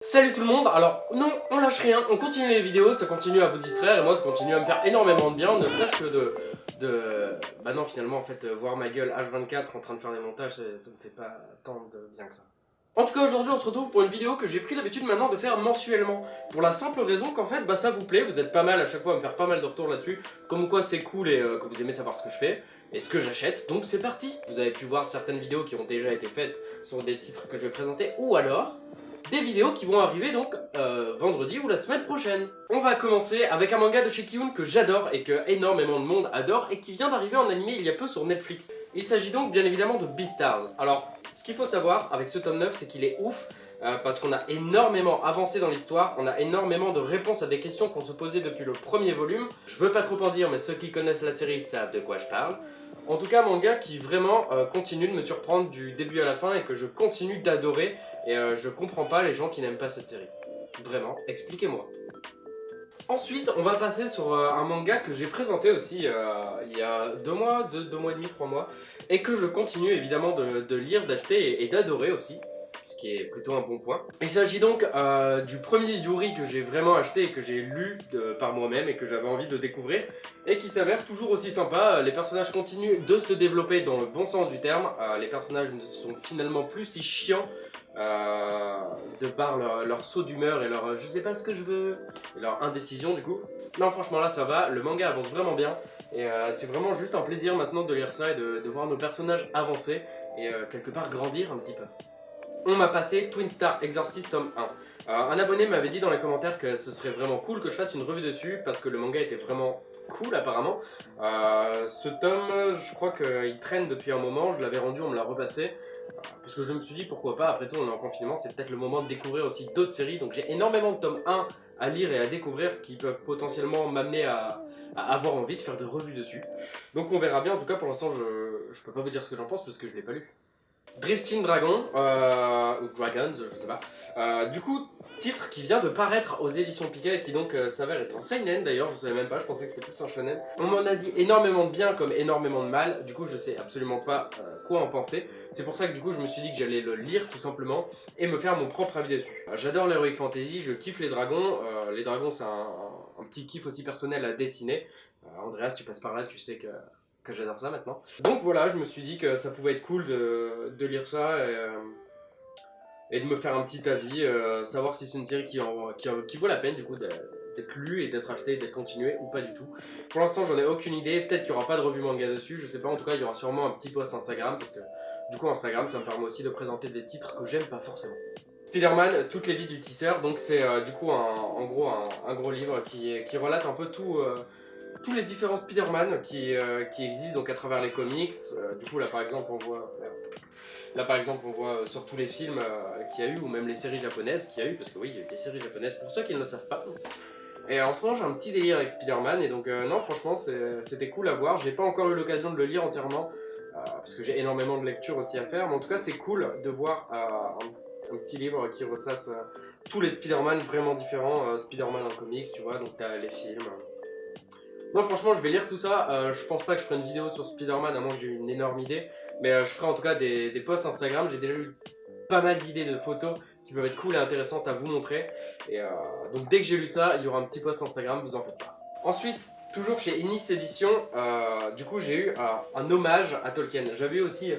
Salut tout le monde, alors non, on lâche rien, on continue les vidéos, ça continue à vous distraire et moi ça continue à me faire énormément de bien, ne serait-ce que Bah non finalement en fait, voir ma gueule H24 en train de faire des montages, ça me fait pas tant de bien que ça. En tout cas aujourd'hui on se retrouve pour une vidéo que j'ai pris l'habitude maintenant de faire mensuellement. Pour la simple raison qu'en fait bah ça vous plaît, vous êtes pas mal à chaque fois à me faire pas mal de retours là-dessus, comme quoi c'est cool et que vous aimez savoir ce que je fais. Et ce que j'achète, donc c'est parti. Vous avez pu voir certaines vidéos qui ont déjà été faites sur des titres que je vais présenter, ou alors des vidéos qui vont arriver donc vendredi ou la semaine prochaine. On va commencer avec un manga de chez Kiyun que j'adore et que énormément de monde adore et qui vient d'arriver en animé il y a peu sur Netflix. Il s'agit donc bien évidemment de Beastars. Alors, ce qu'il faut savoir avec ce tome 9, c'est qu'il est ouf parce qu'on a énormément avancé dans l'histoire, on a énormément de réponses à des questions qu'on se posait depuis le premier volume. Je veux pas trop en dire, mais ceux qui connaissent la série savent de quoi je parle. En tout cas, manga qui vraiment continue de me surprendre du début à la fin et que je continue d'adorer. Et je comprends pas les gens qui n'aiment pas cette série. Vraiment, expliquez-moi. Ensuite, on va passer sur un manga que j'ai présenté aussi il y a 2 mois, 2 mois et demi, 3 mois, et que je continue évidemment de lire, d'acheter et d'adorer aussi, ce qui est plutôt un bon point. Il s'agit donc du premier Yuri que j'ai vraiment acheté et que j'ai lu par moi-même et que j'avais envie de découvrir, et qui s'avère toujours aussi sympa. Les personnages continuent de se développer dans le bon sens du terme, les personnages ne sont finalement plus si chiants, de par leur saut d'humeur et leur je sais pas ce que je veux, et leur indécision du coup. Non franchement là ça va, le manga avance vraiment bien et c'est vraiment juste un plaisir maintenant de lire ça et de voir nos personnages avancer et quelque part grandir un petit peu. On m'a passé Twin Star Exorcist tome 1. Un abonné m'avait dit dans les commentaires que ce serait vraiment cool que je fasse une revue dessus parce que le manga était vraiment cool apparemment. Ce tome, je crois qu'il traîne depuis un moment, je l'avais rendu, on me l'a repassé. Parce que je me suis dit pourquoi pas, après tout on est en confinement, c'est peut-être le moment de découvrir aussi d'autres séries. Donc j'ai énormément de tomes 1 à lire et à découvrir qui peuvent potentiellement m'amener à avoir envie de faire des revues dessus. Donc on verra bien, en tout cas pour l'instant je peux pas vous dire ce que j'en pense parce que je l'ai pas lu. Drifting Dragon, ou Dragons, je sais pas. Du coup, titre qui vient de paraître aux éditions Pika et qui donc s'avère être un seinen d'ailleurs, je savais même pas, je pensais que c'était plus un shonen. On m'en a dit énormément de bien comme énormément de mal, du coup je sais absolument pas quoi en penser. C'est pour ça que du coup je me suis dit que j'allais le lire tout simplement et me faire mon propre avis dessus. J'adore l'heroic fantasy, je kiffe les dragons c'est un petit kiff aussi personnel à dessiner. Andreas, tu passes par là, tu sais que j'adore ça maintenant. Donc voilà, je me suis dit que ça pouvait être cool de lire ça et de me faire un petit avis, savoir si c'est une série qui vaut la peine du coup d'être lue et d'être achetée et d'être continuée ou pas du tout. Pour l'instant j'en ai aucune idée, peut-être qu'il n'y aura pas de revue manga dessus, je sais pas, en tout cas il y aura sûrement un petit post Instagram parce que du coup Instagram ça me permet aussi de présenter des titres que j'aime pas forcément. Spider-Man, toutes les vies du tisseur, donc c'est du coup en gros un gros livre qui relate un peu tout... tous les différents Spider-Man qui existent donc à travers les comics. Du coup là par exemple on voit sur tous les films qu'il y a eu ou même les séries japonaises qu'il y a eu, parce que oui il y a eu des séries japonaises pour ceux qui ne le savent pas. Et en ce moment j'ai un petit délire avec Spider-Man et donc non franchement c'était cool à voir. J'ai pas encore eu l'occasion de le lire entièrement parce que j'ai énormément de lectures aussi à faire, mais en tout cas c'est cool de voir un petit livre qui ressasse tous les Spider-Man vraiment différents, Spider-Man en comics tu vois, donc t'as les films. Non franchement je vais lire tout ça, je pense pas que je ferai une vidéo sur Spider-Man à moins que j'ai une énorme idée, mais je ferai en tout cas des posts Instagram, j'ai déjà eu pas mal d'idées de photos qui peuvent être cool et intéressantes à vous montrer, et donc dès que j'ai lu ça, il y aura un petit post Instagram, vous en faites pas. Ensuite, toujours chez Inis Éditions, du coup j'ai eu un hommage à Tolkien. J'avais eu aussi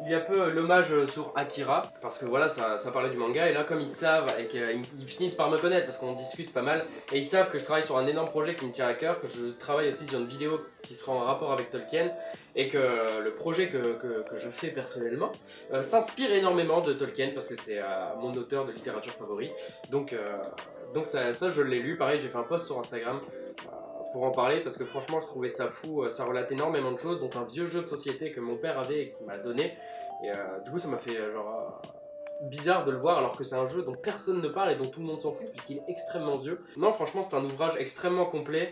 il y a peu l'hommage sur Akira, parce que voilà, ça parlait du manga, et là comme ils savent, et qu'ils finissent par me connaître, parce qu'on discute pas mal, et ils savent que je travaille sur un énorme projet qui me tient à cœur, que je travaille aussi sur une vidéo qui sera en rapport avec Tolkien, et que le projet que je fais personnellement s'inspire énormément de Tolkien, parce que c'est mon auteur de littérature favori, donc ça je l'ai lu, pareil j'ai fait un post sur Instagram, pour en parler parce que franchement je trouvais ça fou, ça relate énormément de choses, dont un vieux jeu de société que mon père avait et qui m'a donné, et du coup ça m'a fait bizarre de le voir alors que c'est un jeu dont personne ne parle et dont tout le monde s'en fout puisqu'il est extrêmement vieux. Non franchement c'est un ouvrage extrêmement complet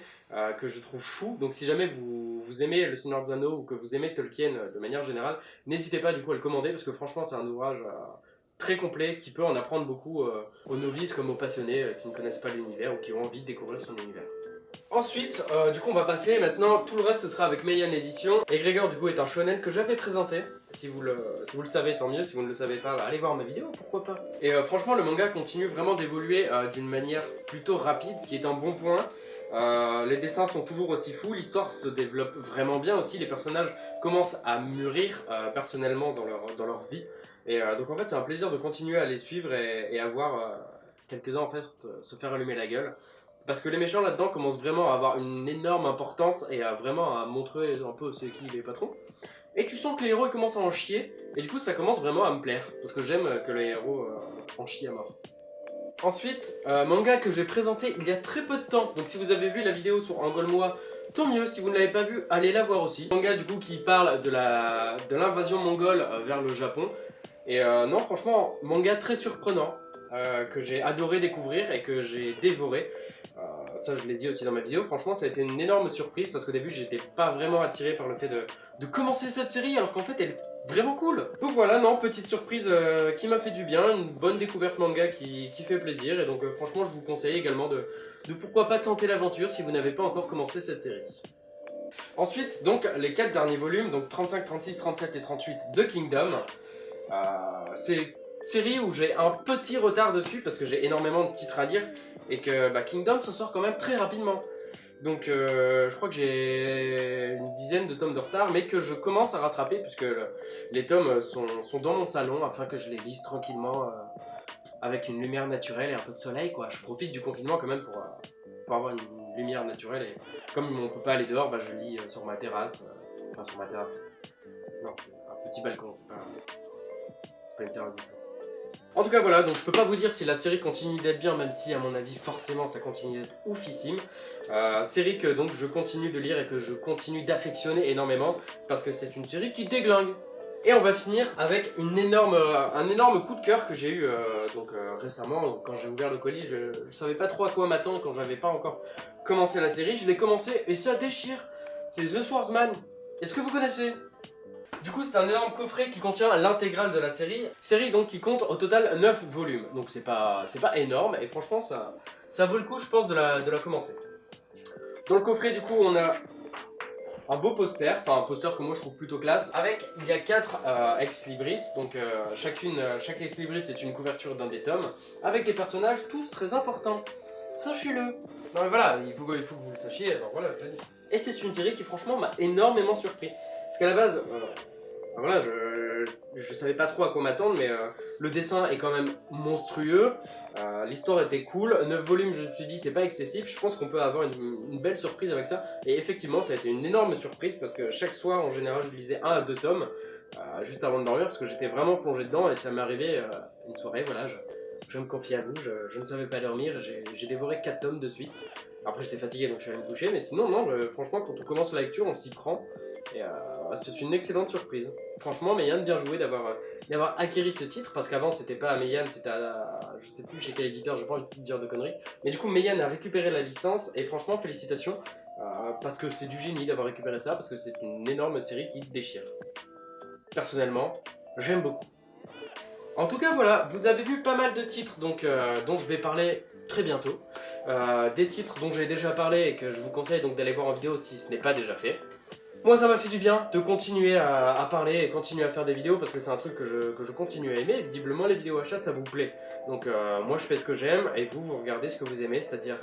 que je trouve fou, donc si jamais vous aimez Le Seigneur des Anneaux ou que vous aimez Tolkien de manière générale, n'hésitez pas du coup à le commander parce que franchement c'est un ouvrage très complet qui peut en apprendre beaucoup aux novices comme aux passionnés qui ne connaissent pas l'univers ou qui ont envie de découvrir son univers. Ensuite, du coup on va passer maintenant, tout le reste ce sera avec Meian Edition. Et Gregor du coup est un shonen que j'avais présenté. Si vous le savez, tant mieux. Si vous ne le savez pas, bah, allez voir ma vidéo, pourquoi pas. Et franchement, le manga continue vraiment d'évoluer d'une manière plutôt rapide, ce qui est un bon point. Les dessins sont toujours aussi fous, l'histoire se développe vraiment bien aussi, les personnages commencent à mûrir personnellement dans leur vie. Et donc en fait, c'est un plaisir de continuer à les suivre et à voir quelques-uns en fait se faire allumer la gueule. Parce que les méchants là-dedans commencent vraiment à avoir une énorme importance et à vraiment à montrer un peu c'est qui les patrons. Et tu sens que les héros ils commencent à en chier, et du coup ça commence vraiment à me plaire, parce que j'aime que les héros en chient à mort. Ensuite, manga que j'ai présenté il y a très peu de temps, donc si vous avez vu la vidéo sur Angolmois, tant mieux, si vous ne l'avez pas vu, allez la voir aussi. Manga du coup qui parle de l'invasion mongole vers le Japon, et non franchement, manga très surprenant, que j'ai adoré découvrir et que j'ai dévoré. Ça je l'ai dit aussi dans ma vidéo, franchement ça a été une énorme surprise parce qu'au début j'étais pas vraiment attiré par le fait de commencer cette série alors qu'en fait elle est vraiment cool. Donc voilà, non, petite surprise qui m'a fait du bien, une bonne découverte manga qui fait plaisir et donc franchement je vous conseille également de pourquoi pas tenter l'aventure si vous n'avez pas encore commencé cette série. Ensuite donc les 4 derniers volumes, donc 35, 36, 37 et 38 de Kingdom. C'est série où j'ai un petit retard dessus parce que j'ai énormément de titres à lire et que Kingdom se sort quand même très rapidement. Donc je crois que j'ai une dizaine de tomes de retard mais que je commence à rattraper puisque les tomes sont dans mon salon afin que je les lise tranquillement avec une lumière naturelle et un peu de soleil quoi. Je profite du confinement quand même pour avoir une lumière naturelle et comme on peut pas aller dehors, je lis sur ma terrasse. Enfin sur ma terrasse. Non, c'est un petit balcon, c'est pas une terrasse du tout. En tout cas voilà, donc je peux pas vous dire si la série continue d'être bien, même si à mon avis forcément ça continue d'être oufissime. Série que donc je continue de lire et que je continue d'affectionner énormément, parce que c'est une série qui déglingue. Et on va finir avec un énorme coup de cœur que j'ai eu récemment, quand j'ai ouvert le colis, je savais pas trop à quoi m'attendre quand j'avais pas encore commencé la série, je l'ai commencé et ça déchire. C'est The Swordsman. Est-ce que vous connaissez ? Du coup c'est un énorme coffret qui contient l'intégrale de la série. Série donc qui compte au total 9 volumes. Donc c'est pas énorme et franchement ça vaut le coup je pense de la commencer. Dans le coffret du coup on a un beau poster, enfin un poster que moi je trouve plutôt classe. Avec il y a 4 ex-libris, donc chaque ex-libris est une couverture d'un des tomes. Avec des personnages tous très importants. Sachez-le. Non mais voilà, il faut que vous le sachiez, alors voilà je te dis. Et c'est une série qui franchement m'a énormément surpris. Parce qu'à la base, voilà, je savais pas trop à quoi m'attendre, mais le dessin est quand même monstrueux, l'histoire était cool, 9 volumes je me suis dit c'est pas excessif, je pense qu'on peut avoir une belle surprise avec ça, et effectivement ça a été une énorme surprise parce que chaque soir en général je lisais 1 à 2 tomes, juste avant de dormir parce que j'étais vraiment plongé dedans et ça m'est arrivé une soirée, voilà, je me confie à vous, je ne savais pas dormir, j'ai dévoré 4 tomes de suite, après j'étais fatigué donc je suis allé me coucher, mais sinon non, franchement quand on commence la lecture on s'y prend. Et c'est une excellente surprise. Franchement, Meian bien joué d'avoir acquéri ce titre, parce qu'avant c'était pas à Meian, c'était à je sais plus chez quel éditeur, j'ai pas envie de dire de conneries. Mais du coup, Meian a récupéré la licence, et franchement, félicitations, parce que c'est du génie d'avoir récupéré ça, parce que c'est une énorme série qui déchire. Personnellement, j'aime beaucoup. En tout cas, voilà, vous avez vu pas mal de titres dont je vais parler très bientôt. Des titres dont j'ai déjà parlé et que je vous conseille donc d'aller voir en vidéo si ce n'est pas déjà fait. Moi ça m'a fait du bien de continuer à parler et continuer à faire des vidéos parce que c'est un truc que je continue à aimer et visiblement les vidéos achats ça vous plaît. Donc moi je fais ce que j'aime et vous regardez ce que vous aimez, c'est-à-dire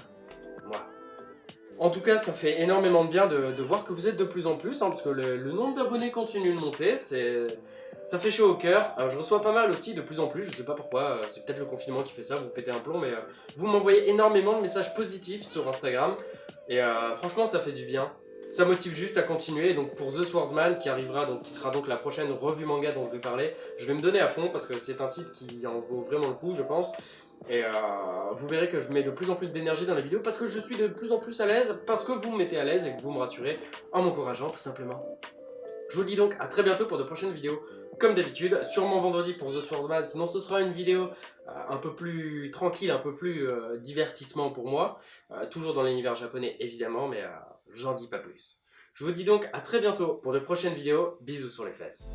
moi. En tout cas ça fait énormément de bien de voir que vous êtes de plus en plus, parce que le nombre d'abonnés continue de monter, ça fait chaud au cœur. Je reçois pas mal aussi, de plus en plus, je sais pas pourquoi, c'est peut-être le confinement qui fait ça, vous pétez un plomb, mais vous m'envoyez énormément de messages positifs sur Instagram et franchement ça fait du bien. Ça motive juste à continuer, donc pour The Swordsman qui arrivera, donc qui sera donc la prochaine revue manga dont je vais parler, je vais me donner à fond parce que c'est un titre qui en vaut vraiment le coup je pense. Et vous verrez que je mets de plus en plus d'énergie dans la vidéo parce que je suis de plus en plus à l'aise, parce que vous me mettez à l'aise et que vous me rassurez en m'encourageant tout simplement. Je vous dis donc à très bientôt pour de prochaines vidéos comme d'habitude, sûrement vendredi pour The Swordsman, sinon ce sera une vidéo un peu plus tranquille, un peu plus divertissement pour moi, toujours dans l'univers japonais évidemment, mais j'en dis pas plus. Je vous dis donc à très bientôt pour de prochaines vidéos, bisous sur les fesses.